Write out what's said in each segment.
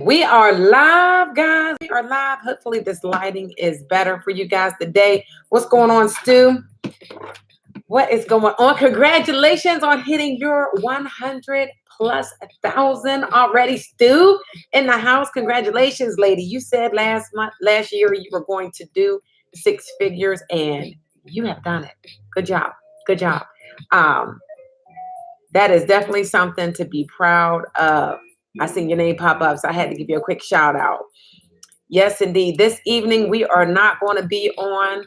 We are live, guys. We are live. Hopefully, this lighting is better for you guys today. What's going on, Stu? What is going on? Congratulations on hitting your 100 plus 1,000 already, Stu, in the house. Congratulations, lady. You said last year, you were going to do six figures, and you have done it. Good job. Good job. Um, that is definitely something to be proud of. I seen your name pop up, so I had to give you a quick shout out. Yes, indeed. This evening we are not going to be on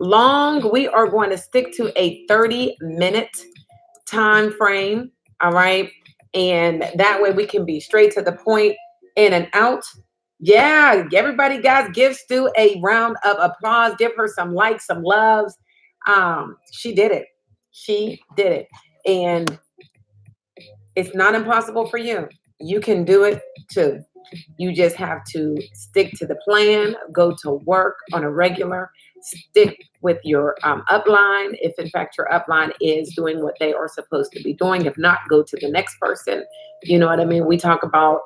long. We are going to stick to a 30-minute time frame. All right. And that way we can be straight to the point, in and out. Yeah, everybody, guys, give Stu a round of applause. Give her some likes, some loves. She did it. She did it. And it's not impossible for you. You can do it too. You just have to stick to the plan, go to work on a regular, stick with your upline. If in fact your upline is doing what they are supposed to be doing, if not, go to the next person. You know what I mean? We talk about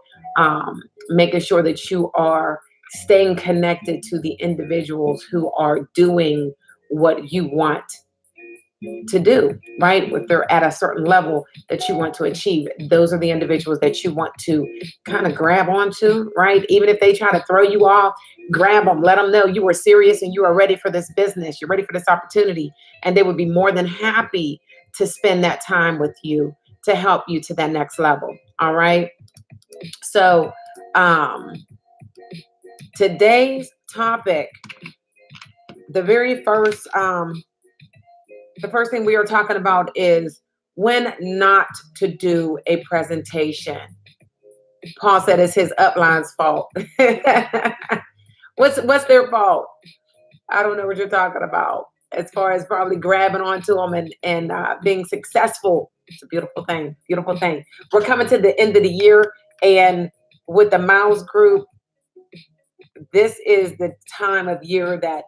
making sure that you are staying connected to the individuals who are doing what you want to do, right? If they're at a certain level that you want to achieve, those are the individuals that you want to kind of grab onto, right? Even if they try to throw you off, grab them, let them know you are serious and you are ready for this business, you're ready for this opportunity, and they would be more than happy to spend that time with you to help you to that next level. All right. So, today's topic, the very first, the first thing we are talking about is when not to do a presentation. Paul said it's his upline's fault. What's their fault? I don't know what you're talking about. As far as probably grabbing onto them and being successful, it's a beautiful thing. Beautiful thing. We're coming to the end of the year, and with the Mouse Group, this is the time of year that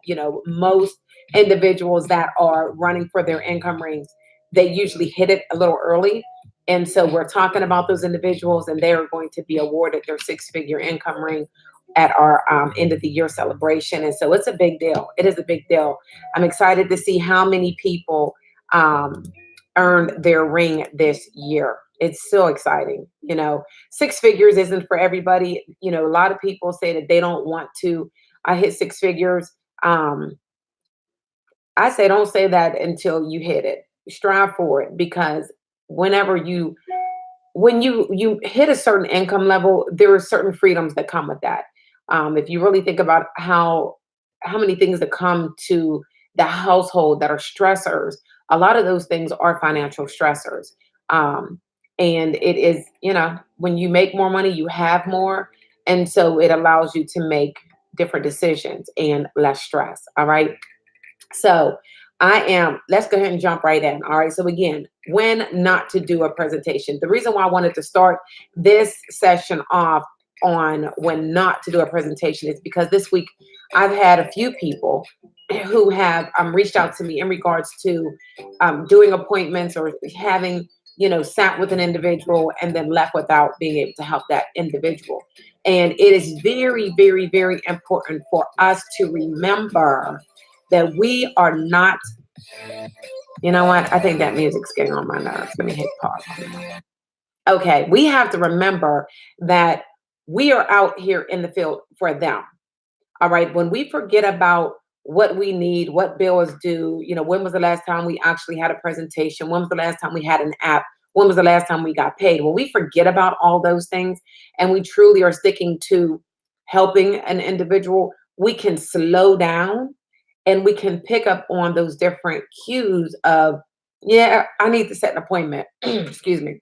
most individuals that are running for their income rings, they usually hit it a little early. And so we're talking about those individuals, and they are going to be awarded their six-figure income ring at our end of the year celebration. And so it's a big deal. It is a big deal. I'm excited to see how many people earn their ring this year. It's so exciting. Six figures isn't for everybody. A lot of people say that they don't want to hit six figures. I say don't say that until you hit it. Strive for it, because when you hit a certain income level, there are certain freedoms that come with that. If you really think about how many things that come to the household that are stressors, a lot of those things are financial stressors. And it is, when you make more money, you have more. And so it allows you to make different decisions and less stress. All right. So let's go ahead and jump right in. All right. So again, when not to do a presentation. The reason why I wanted to start this session off on when not to do a presentation is because this week I've had a few people who have reached out to me in regards to doing appointments or having sat with an individual and then left without being able to help that individual. And it is very, very, very important for us to remember that we are not, you know what? I think that music's getting on my nerves. Let me hit pause. Okay, we have to remember that we are out here in the field for them. All right, when we forget about what we need, what bills due, when was the last time we actually had a presentation? When was the last time we had an app? When was the last time we got paid? When we forget about all those things and we truly are sticking to helping an individual, we can slow down and we can pick up on those different cues of, yeah, I need to set an appointment. Excuse me.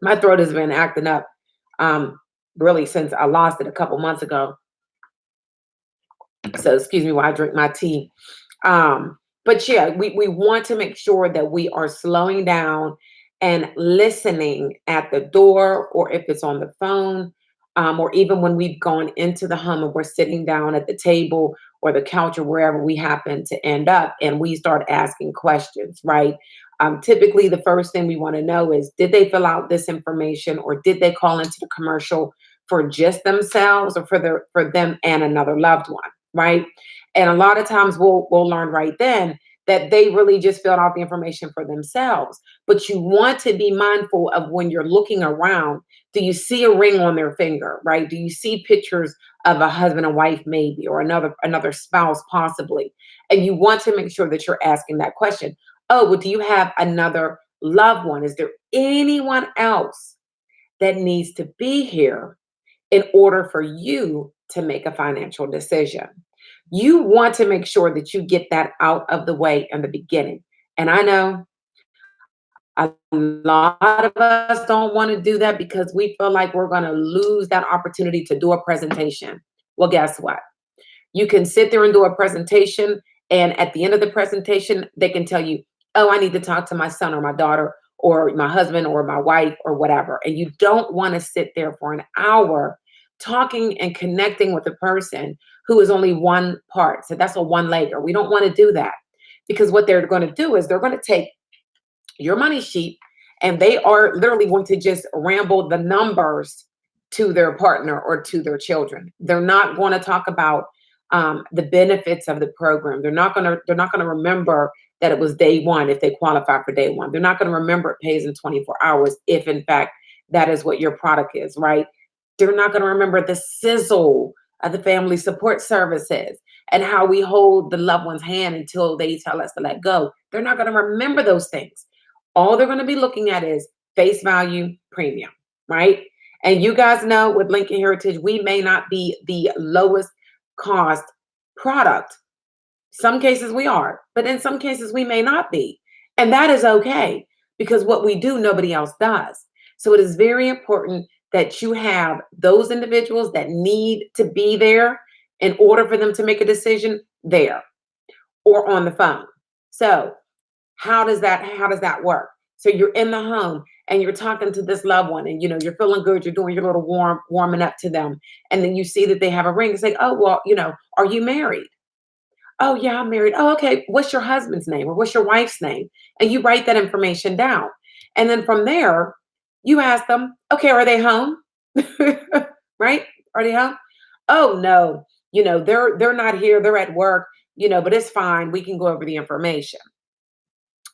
My throat has been acting up really since I lost it a couple months ago. So excuse me while I drink my tea. But yeah, we want to make sure that we are slowing down and listening at the door, or if it's on the phone, or even when we've gone into the home and we're sitting down at the table or the couch or wherever we happen to end up, and we start asking questions, right? Typically, the first thing we want to know is, did they fill out this information, or did they call into the commercial for just themselves, or for them and another loved one, right? And a lot of times we'll learn right then that they really just filled out the information for themselves. But you want to be mindful of, when you're looking around, do you see a ring on their finger, right? Do you see pictures of a husband and wife, maybe, or another spouse possibly? And you want to make sure that you're asking that question. Oh, well, do you have another loved one? Is there anyone else that needs to be here in order for you to make a financial decision? You want to make sure that you get that out of the way in the beginning. And I know a lot of us don't want to do that because we feel like we're going to lose that opportunity to do a presentation. Well, guess what? You can sit there and do a presentation, and at the end of the presentation, they can tell you, oh, I need to talk to my son or my daughter or my husband or my wife or whatever. And you don't want to sit there for an hour talking and connecting with a person who is only one part. So that's a one-legger. We don't want to do that, because what they're going to do is they're going to take your money sheet, and they are literally going to just ramble the numbers to their partner or to their children. They're not going to talk about the benefits of the program. They're not going to remember that it was day one if they qualify for day one. They're not going to remember it pays in 24 hours if in fact that is what your product is, right? They're not going to remember the sizzle of the family support services and how we hold the loved one's hand until they tell us to let go. They're not going to remember those things. All they're going to be looking at is face value premium, right? And you guys know, with Lincoln Heritage, we may not be the lowest cost product. Some cases we are, but in some cases we may not be. And that is okay, because what we do, nobody else does. So it is very important that you have those individuals that need to be there in order for them to make a decision there or on the phone. So how does that work? So you're in the home and you're talking to this loved one, and you're feeling good, you're doing your little warming up to them, and then you see that they have a ring. It's like, oh, well, are you married? Oh, yeah, I'm married. Oh, okay. What's your husband's name, or what's your wife's name? And you write that information down. And then from there, you ask them, okay, are they home? Right? Are they home? Oh, no. They're not here. They're at work, but it's fine. We can go over the information.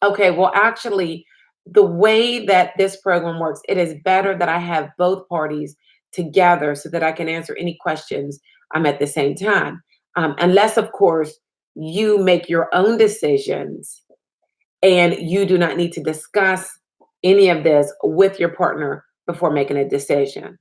Okay, well, actually, the way that this program works, it is better that I have both parties together so that I can answer any questions at the same time. Unless, of course, you make your own decisions and you do not need to discuss any of this with your partner before making a decision,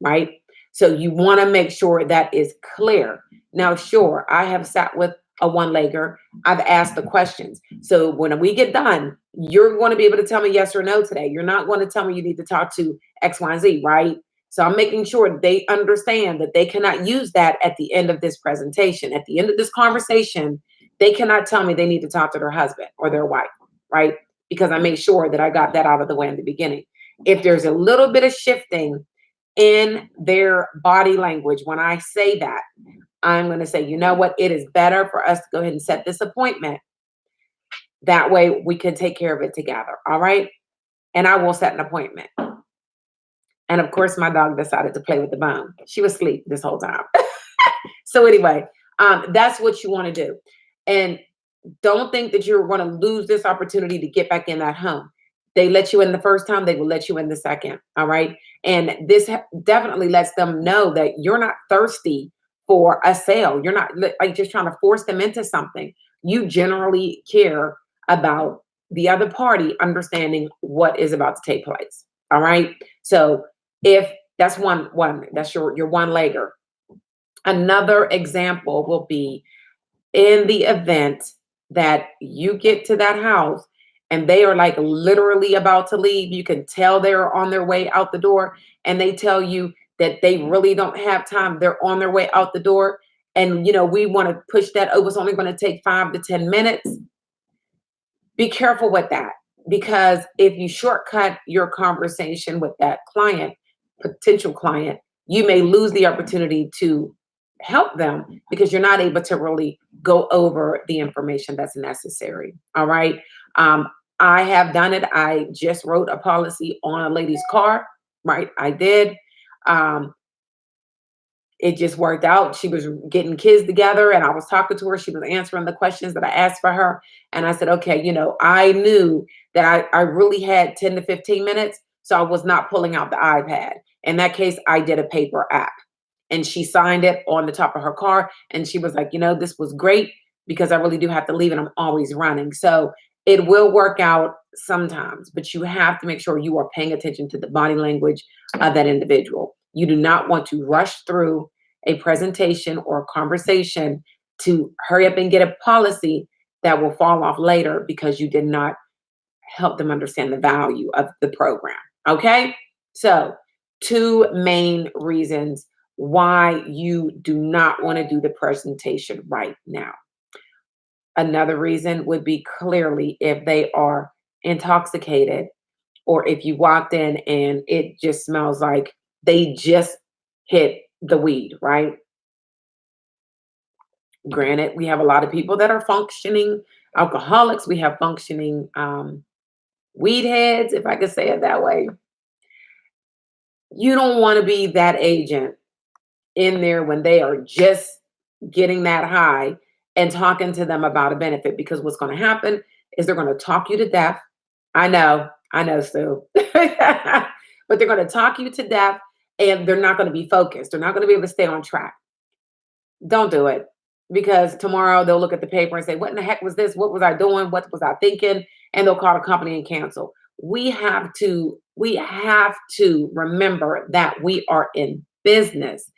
right? So you want to make sure that is clear. Now, sure, I have sat with a one-legger. I've asked the questions. So when we get done, you're going to be able to tell me yes or no today. You're not going to tell me you need to talk to X, Y, and Z, right? So I'm making sure they understand that they cannot use that at the end of this presentation. At the end of this conversation, they cannot tell me they need to talk to their husband or their wife, right? Because I made sure that I got that out of the way in the beginning. If there's a little bit of shifting in their body language when I say that, I'm going to say, you know what? It is better for us to go ahead and set this appointment. That way we can take care of it together. All right. And I will set an appointment. And of course, my dog decided to play with the bone. She was asleep this whole time. So anyway, that's what you want to do. And don't think that you're going to lose this opportunity to get back in that home. They let you in the first time, they will let you in the second. All right. And this definitely lets them know that you're not thirsty for a sale. You're not like just trying to force them into something. You generally care about the other party understanding what is about to take place. All right. So if that's one, that's your one-legger. Another example will be in the event that you get to that house and they are like literally about to leave. You can tell they're on their way out the door, and they tell you that they really don't have time. They're on their way out the door. And, we want to push that over. It's only going to take 5 to 10 minutes. Be careful with that, because if you shortcut your conversation with that potential client, you may lose the opportunity to help them because you're not able to really go over the information that's necessary. All right. Um, I have done it. I just wrote a policy on a lady's car, right? I did. Um, it just worked out. She was getting kids together and I was talking to her. She was answering the questions that I asked for her. And I said, okay, I knew that I really had 10 to 15 minutes. So I was not pulling out the iPad. In that case, I did a paper app and she signed it on the top of her car. And she was like, this was great because I really do have to leave and I'm always running. So it will work out sometimes, but you have to make sure you are paying attention to the body language of that individual. You do not want to rush through a presentation or a conversation to hurry up and get a policy that will fall off later because you did not help them understand the value of the program. Okay? So, two main reasons why you do not want to do the presentation right now. Another reason would be clearly if they are intoxicated or if you walked in and it just smells like they just hit the weed, right? Granted, we have a lot of people that are functioning alcoholics. We have functioning weed heads, if I could say it that way. You don't want to be that agent in there when they are just getting that high and talking to them about a benefit because what's going to happen is they're going to talk you to death. I know, Sue. But they're going to talk you to death and they're not going to be focused. They're not going to be able to stay on track. Don't do it because tomorrow they'll look at the paper and say, what in the heck was this? What was I doing? What was I thinking? And they'll call the company and cancel. We have to remember that we are in business.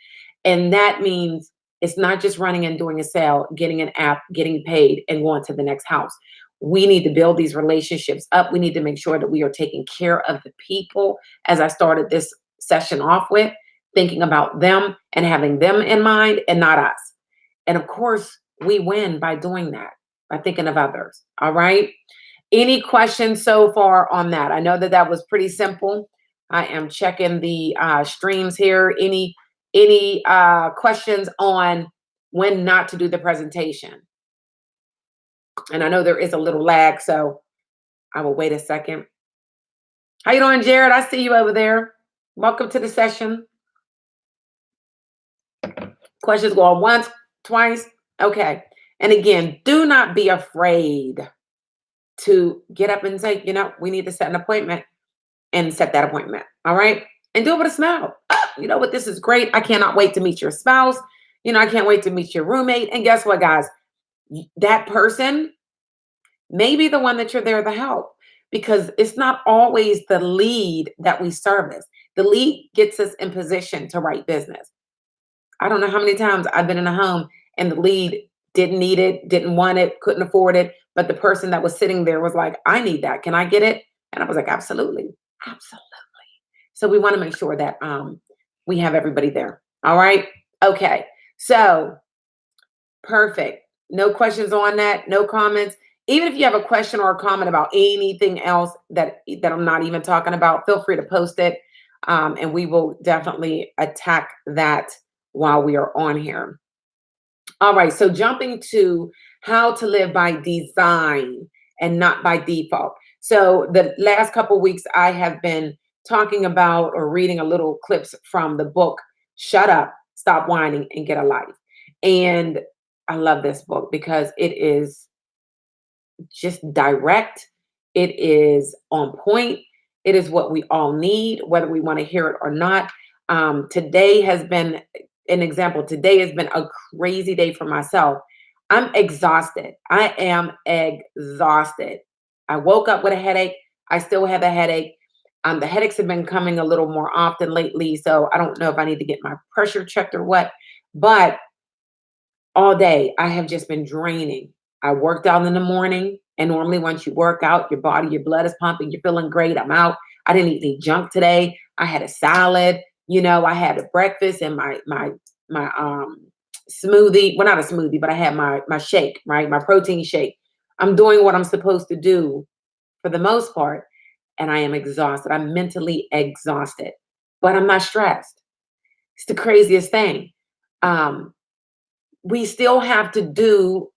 And that means it's not just running and doing a sale, getting an app, getting paid, and going to the next house. We need to build these relationships up. We need to make sure that we are taking care of the people, as I started this session off with, thinking about them and having them in mind and not us. And of course, we win by doing that, by thinking of others. All right. Any questions so far on that? I know that that was pretty simple. I am checking the streams here. Any questions on when not to do the presentation? And I know there is a little lag, so I will wait a second. How you doing, Jared? I see you over there. Welcome to the session. Questions go on once, twice. Okay. And again, do not be afraid to get up and say, we need to set an appointment and set that appointment. All right. And do it with a smile. You know what? This is great. I cannot wait to meet your spouse. I can't wait to meet your roommate. And guess what, guys? That person may be the one that you're there to help because it's not always the lead that we service. The lead gets us in position to write business. I don't know how many times I've been in a home and the lead didn't need it, didn't want it, couldn't afford it. But the person that was sitting there was like, I need that. Can I get it? And I was like, absolutely. Absolutely. So we want to make sure that we have everybody there. All right. Okay. So perfect. No questions on that. No comments. Even if you have a question or a comment about anything else that I'm not even talking about, feel free to post it. And we will definitely attack that while we are on here. All right, so jumping to how to live by design and not by default. So the last couple of weeks, I have been talking about or reading a little clips from the book, Shut Up, Stop Whining, and Get a Life. And I love this book because it is just direct. It is on point. It is what we all need, whether we want to hear it or not. Today has been an example. Today has been a crazy day for myself. I'm exhausted. I am exhausted. I woke up with a headache. I still have a headache. The headaches have been coming a little more often lately. So I don't know if I need to get my pressure checked or what. But all day, I have just been draining. I worked out in the morning. And normally, once you work out, your body, your blood is pumping. You're feeling great. I'm out. I didn't eat any junk today. I had a salad. I had a breakfast and my smoothie. Well, not a smoothie, but I had my shake, right? My protein shake. I'm doing what I'm supposed to do for the most part, and I am exhausted. I'm mentally exhausted, but I'm not stressed. It's the craziest thing. We still have to do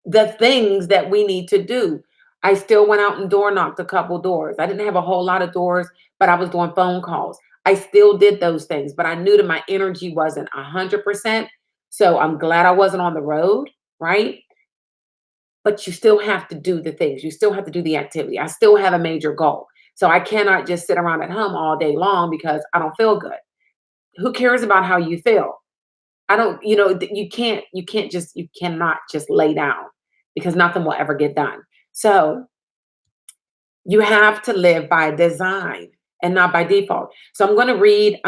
the things that we need to do. I still went out and door knocked a couple doors. I didn't have a whole lot of doors, but I was doing phone calls. I still did those things, but I knew that my energy wasn't 100%. So I'm glad I wasn't on the road, right? But you still have to do the things. You still have to do the activity. I still have a major goal. So I cannot just sit around at home all day long because I don't feel good. Who cares about how you feel? I don't, you cannot just lay down because nothing will ever get done. So you have to live by design and not by default. So I'm gonna read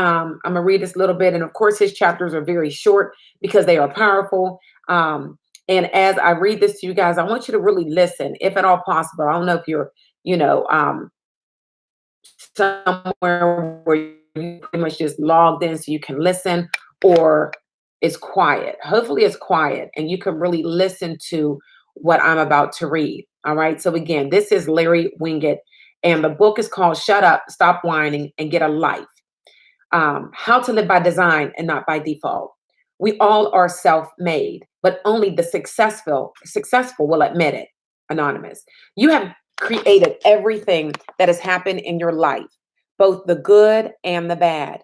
this little bit. And of course, his chapters are very short because they are powerful. And as I read this to you guys, I want you to really listen, if at all possible. I don't know if you're, you know, somewhere where you pretty much just logged in so you can listen, or it's quiet. Hopefully it's quiet and you can really listen to what I'm about to read. All right. So again, this is Larry Winget, and the book is called Shut Up, Stop Whining, and Get a Life. How to live by design and not by default. We all are self-made, but only the successful will admit it. Anonymous. You have created everything that has happened in your life, both the good and the bad.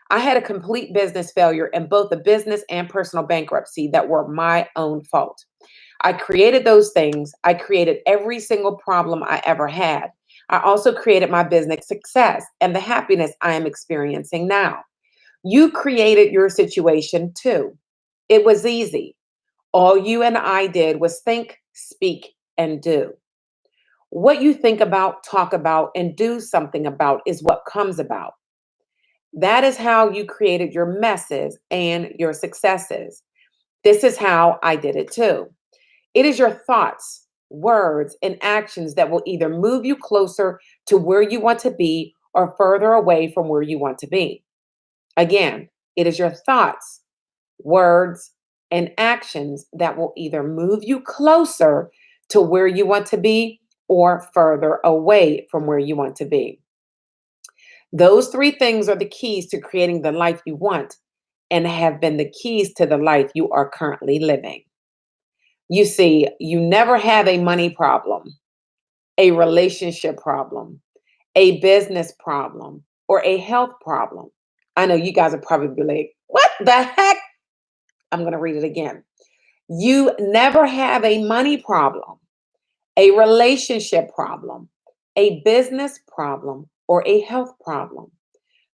I had a complete business failure in both the business and personal bankruptcy that were my own fault. I created those things. I created every single problem I ever had. I also created my business success and the happiness I am experiencing now. You created your situation too. It was easy. All you and I did was think, speak, and do. What you think about, talk about, and do something about is what comes about. That is how you created your messes and your successes. This is how I did it too. It is your thoughts, words, and actions that will either move you closer to where you want to be or further away from where you want to be. Again, it is your thoughts, words, and actions that will either move you closer to where you want to be or further away from where you want to be. Those three things are the keys to creating the life you want and have been the keys to the life you are currently living. You see, you never have a money problem, a relationship problem, a business problem, or a health problem. I know you guys are probably like, what the heck? I'm going to read it again. You never have a money problem, a relationship problem, a business problem, or a health problem.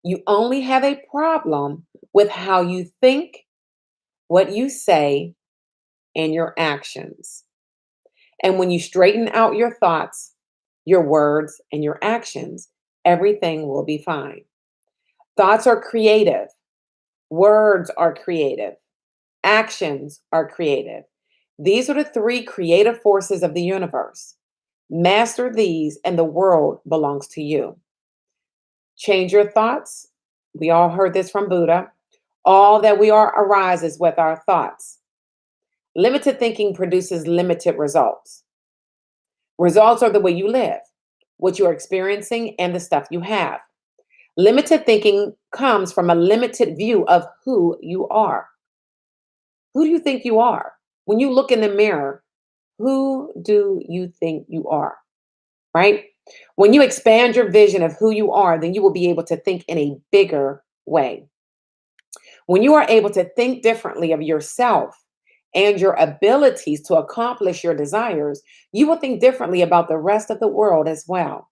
You only have a problem with how you think, what you say, and your actions. And when you straighten out your thoughts, your words, and your actions, everything will be fine. Thoughts are creative, words are creative, actions are creative. These are the three creative forces of the universe. Master these, and the world belongs to you. Change your thoughts. We all heard this from Buddha. All that we are arises with our thoughts. Limited thinking produces limited results. Results are the way you live, what you are experiencing, and the stuff you have. Limited thinking comes from a limited view of who you are. Who do you think you are? When you look in the mirror, who do you think you are? Right? When you expand your vision of who you are, then you will be able to think in a bigger way. When you are able to think differently of yourself and your abilities to accomplish your desires, you will think differently about the rest of the world as well.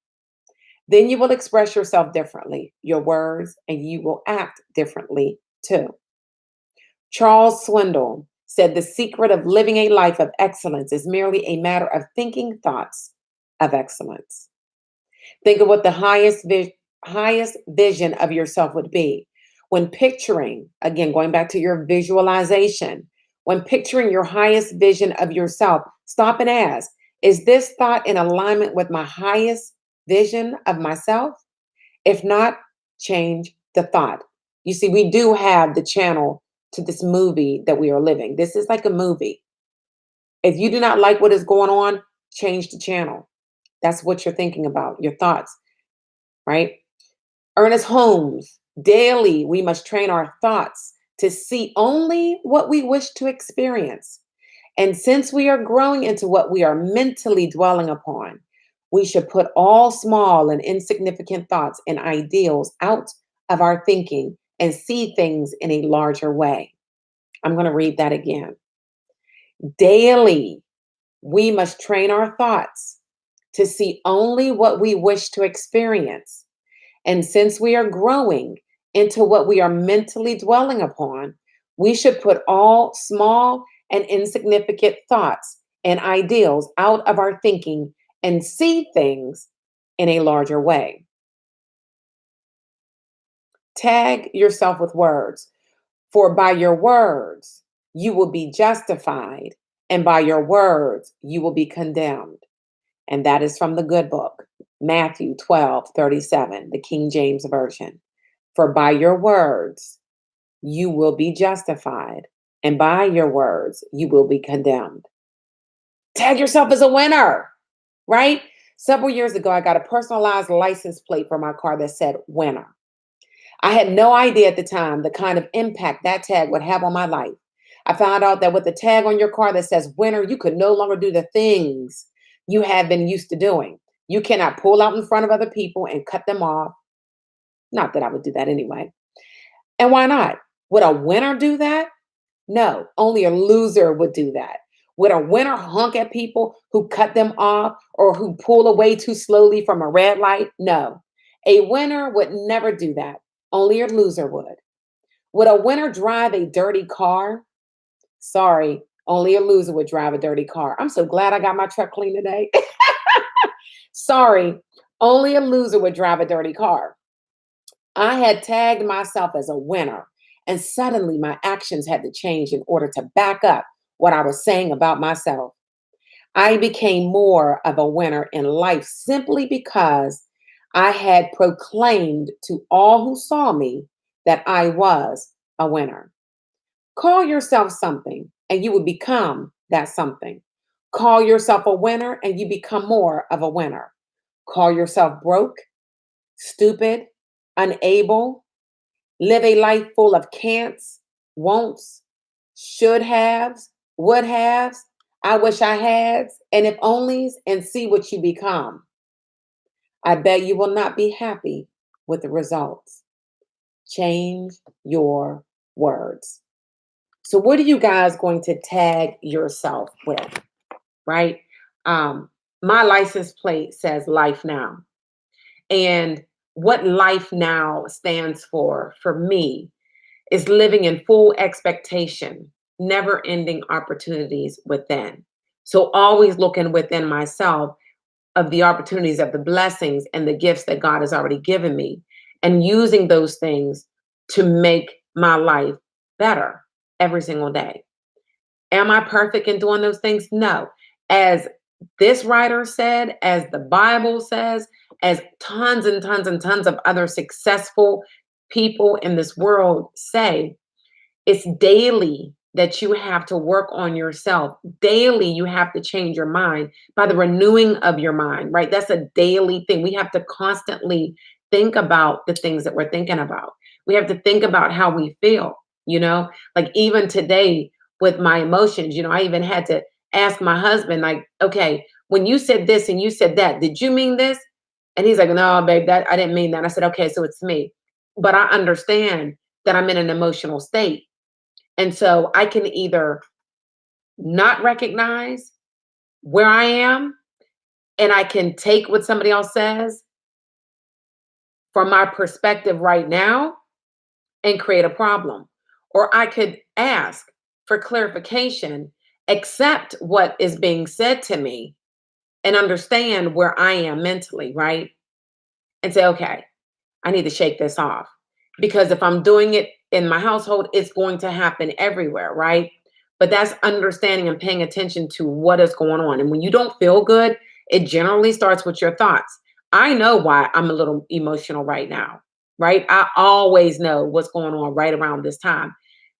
Then you will express yourself differently, your words, and you will act differently too. Charles Swindoll said the secret of living a life of excellence is merely a matter of thinking thoughts of excellence. Think of what the highest vision of yourself would be. When picturing, again, going back to your visualization, when picturing your highest vision of yourself, stop and ask, is this thought in alignment with my highest vision of myself? If not, change the thought. You see, we do have the channel to this movie that we are living. This is like a movie. If you do not like what is going on, change the channel. That's what you're thinking about, your thoughts, right? Ernest Holmes, daily we must train our thoughts to see only what we wish to experience. And since we are growing into what we are mentally dwelling upon, We should put all small and insignificant thoughts and ideals out of our thinking and see things in a larger way. I'm going to read that again. Daily, we must train our thoughts to see only what we wish to experience. And since we are growing into what we are mentally dwelling upon, we should put all small and insignificant thoughts and ideals out of our thinking and see things in a larger way. Tag yourself with words, for by your words you will be justified, and by your words you will be condemned. And that is from the good book, Matthew 12:37, the King James Version. For by your words you will be justified, and by your words you will be condemned. Tag yourself as a winner, right? Several years ago, I got a personalized license plate for my car that said winner. I had no idea at the time the kind of impact that tag would have on my life. I found out that with the tag on your car that says winner, you could no longer do the things you have been used to doing. You cannot pull out in front of other people and cut them off. Not that I would do that anyway. And why not? Would a winner do that? No, only a loser would do that. Would a winner honk at people who cut them off or who pull away too slowly from a red light? No. A winner would never do that. Only a loser would. Would a winner drive a dirty car? Sorry, only a loser would drive a dirty car. I'm so glad I got my truck clean today. Sorry, only a loser would drive a dirty car. I had tagged myself as a winner, and suddenly my actions had to change in order to back up what I was saying about myself. I became more of a winner in life simply because I had proclaimed to all who saw me that I was a winner. Call yourself something and you will become that something. Call yourself a winner and you become more of a winner. Call yourself broke, stupid, unable, live a life full of can'ts, won'ts, should haves, would haves, I wish I hads, and if onlys, and see what you become. I bet you will not be happy with the results. Change your words. So, what are you guys going to tag yourself with? Right? Um, my license plate says life now. And what life now stands for me, is living in full expectation, never ending opportunities within. So, always looking within myself of the opportunities, of the blessings and the gifts that God has already given me, and using those things to make my life better every single day. Am I perfect in doing those things? No. As this writer said, as the Bible says, as tons and tons and tons of other successful people in this world say, it's daily that you have to work on yourself. Daily, you have to change your mind by the renewing of your mind, right? That's a daily thing. We have to constantly think about the things that we're thinking about. We have to think about how we feel, like even today with my emotions, I even had to ask my husband, like, okay, when you said this and you said that, did you mean this? And he's like, no, babe, that I didn't mean that. I said, okay, so it's me. But I understand that I'm in an emotional state. And so I can either not recognize where I am and I can take what somebody else says from my perspective right now and create a problem. Or I could ask for clarification, accept what is being said to me, and understand where I am mentally, right? And say, okay, I need to shake this off. Because if I'm doing it in my household, it's going to happen everywhere, right? But that's understanding and paying attention to what is going on. And when you don't feel good, it generally starts with your thoughts. I know why I'm a little emotional right now, right? I always know what's going on right around this time.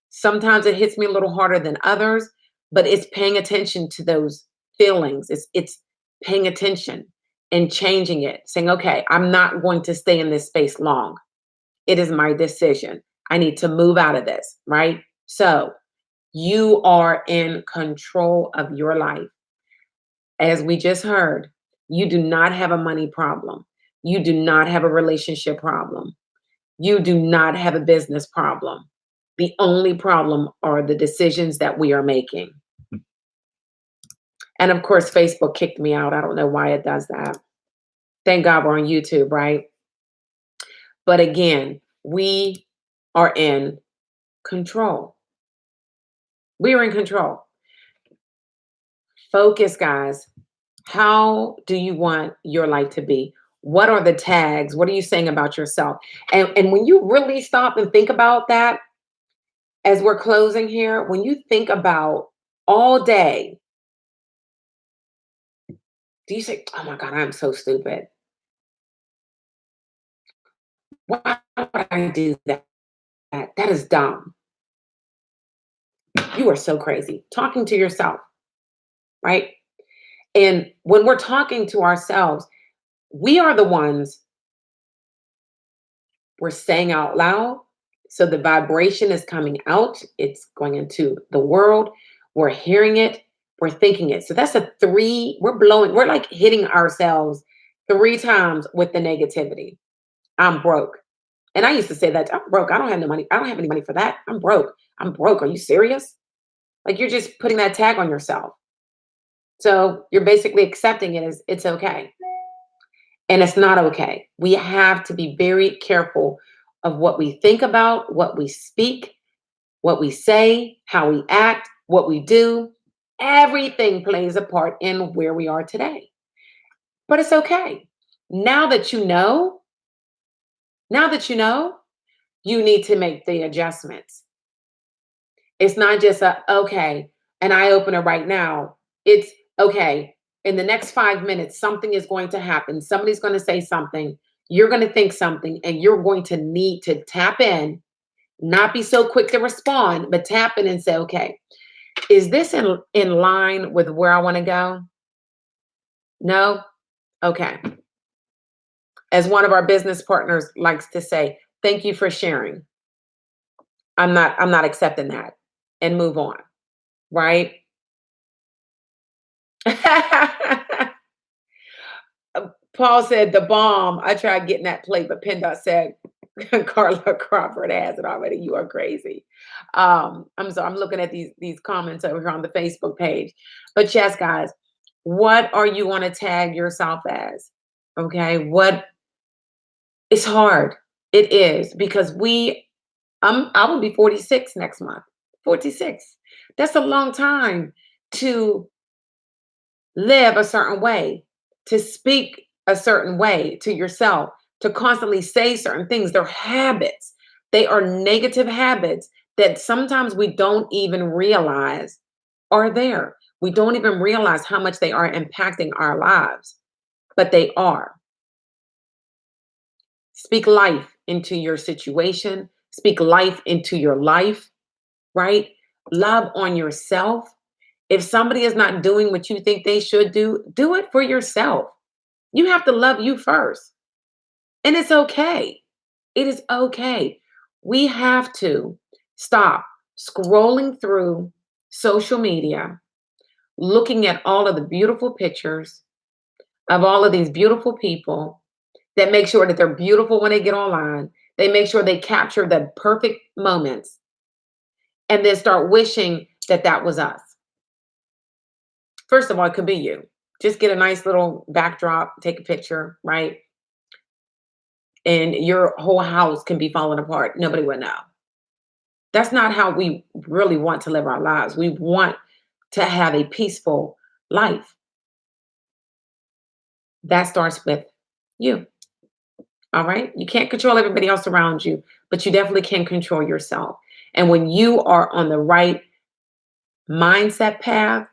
Sometimes it hits me a little harder than others, but it's paying attention to those feelings. It's paying attention and changing it, saying, okay, I'm not going to stay in this space long. It is my decision. I need to move out of this, right? So you are in control of your life. As we just heard, You do not have a money problem. You do not have a relationship problem. You do not have a business problem. The only problem are the decisions that we are making. And of course, Facebook kicked me out. I don't know why it does that. Thank God we're on YouTube, right? But again, we are in control. We are in control. Focus, guys. How do you want your life to be? What are the tags? What are you saying about yourself? And when you really stop and think about that, as we're closing here, when you think about all day, do you say, oh my God, I'm so stupid? Why would I do that? That is dumb. You are so crazy. Talking to yourself, right? And when we're talking to ourselves, we are the ones we're saying out loud. So the vibration is coming out, it's going into the world. We're hearing it, we're thinking it. So that's a three, we're like hitting ourselves 3 times with the negativity. I'm broke. And I used to say that I'm broke. I don't have no money. I don't have any money for that. I'm broke. I'm broke. Are you serious? Like you're just putting that tag on yourself. So you're basically accepting it as it's okay. And it's not okay. We have to be very careful of what we think about, what we speak, what we say, how we act, what we do. Everything plays a part in where we are today. But it's okay. Now that you know, now that you know, you need to make the adjustments. It's not just a okay, an eye opener right now. It's okay. In the next 5 minutes, something is going to happen. Somebody's going to say something. You're going to think something, and you're going to need to tap in, not be so quick to respond, but tap in and say, okay, is this in line with where I want to go? No? Okay. As one of our business partners likes to say, thank you for sharing. I'm not accepting that, and move on, right? Paul said the bomb. I tried getting that plate, but PennDOT said Carla Crawford has it already. You are crazy. I'm looking at these comments over here on the Facebook page. But yes, guys, what are you going to tag yourself as? Okay, what it's hard. It is because I will be 46 next month. 46. That's a long time to live a certain way, to speak a certain way to yourself, to constantly say certain things. They're habits. They are negative habits that sometimes we don't even realize are there. We don't even realize how much they are impacting our lives, but they are. Speak life into your situation, speak life into your life, right? Love on yourself. If somebody is not doing what you think they should do it for yourself. You have to love you first. And it's okay. It is okay. We have to stop scrolling through social media, looking at all of the beautiful pictures of all of these beautiful people that make sure that they're beautiful when they get online. They make sure they capture the perfect moments and then start wishing that that was us. First of all, it could be you. Just get a nice little backdrop, take a picture, right? And your whole house can be falling apart. Nobody would know. That's not how we really want to live our lives. We want to have a peaceful life. That starts with you. All right? You can't control everybody else around you, but you definitely can control yourself. And when you are on the right mindset path,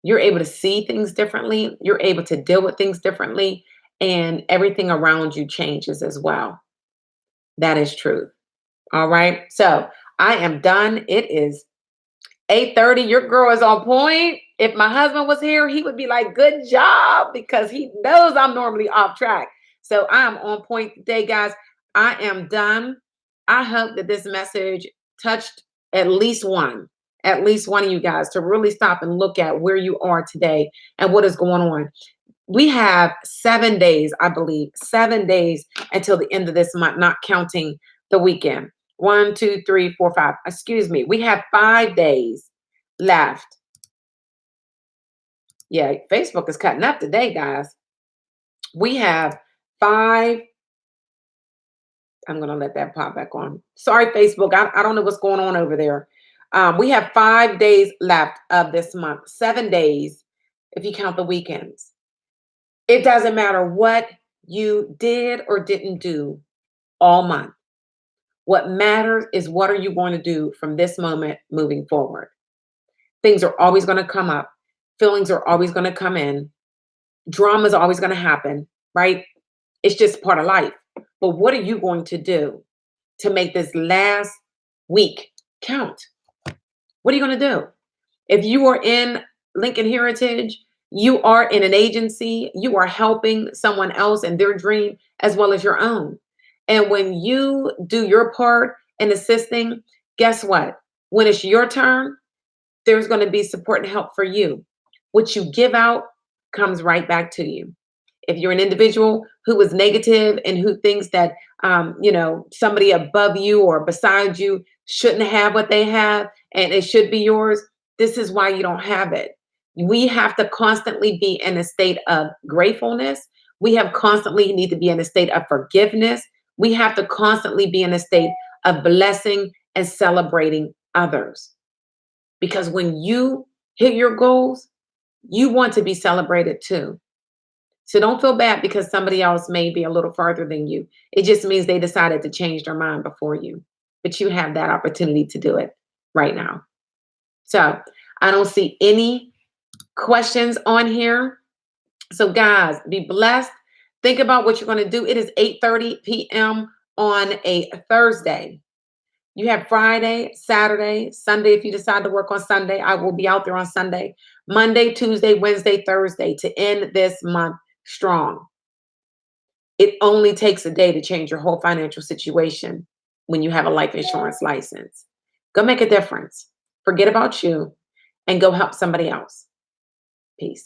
you're able to see things differently. You're able to deal with things differently, and everything around you changes as well. That is truth. All right. So I am done. It is 8:30. Your girl is on point. If my husband was here, he would be like, good job, because he knows I'm normally off track. So I am on point today, guys. I am done. I hope that this message touched at least one of you guys to really stop and look at where you are today and what is going on. We have 7 days, I believe, 7 days until the end of this month, not counting the weekend. 1, 2, 3, 4, 5. Excuse me. We have 5 days left. Yeah, Facebook is cutting up today, guys. We have 5. I'm going to let that pop back on. Sorry, Facebook. I don't know what's going on over there. We have 5 days left of this month, 7 days if you count the weekends. It doesn't matter what you did or didn't do all month. What matters is what are you going to do from this moment moving forward. Things are always going to come up. Feelings are always going to come in. Drama is always going to happen, right? It's just part of life. But what are you going to do to make this last week count? What are you going to do? If you are in Lincoln Heritage, you are in an agency, you are helping someone else in their dream as well as your own. And when you do your part in assisting, guess what? When it's your turn, there's going to be support and help for you. What you give out comes right back to you. If you're an individual who is negative and who thinks that somebody above you or beside you shouldn't have what they have and it should be yours, this is why you don't have it. We have to constantly be in a state of gratefulness. We have constantly need to be in a state of forgiveness. We have to constantly be in a state of blessing and celebrating others. Because when you hit your goals, you want to be celebrated too. So don't feel bad because somebody else may be a little farther than you. It just means they decided to change their mind before you. But you have that opportunity to do it right now. So I don't see any questions on here. So guys, be blessed. Think about what you're going to do. It is 8:30 p.m. on a Thursday. You have Friday, Saturday, Sunday. If you decide to work on Sunday, I will be out there on Sunday, Monday, Tuesday, Wednesday, Thursday to end this month strong. It only takes a day to change your whole financial situation when you have a life insurance license. Go make a difference. Forget about you and go help somebody else. Peace.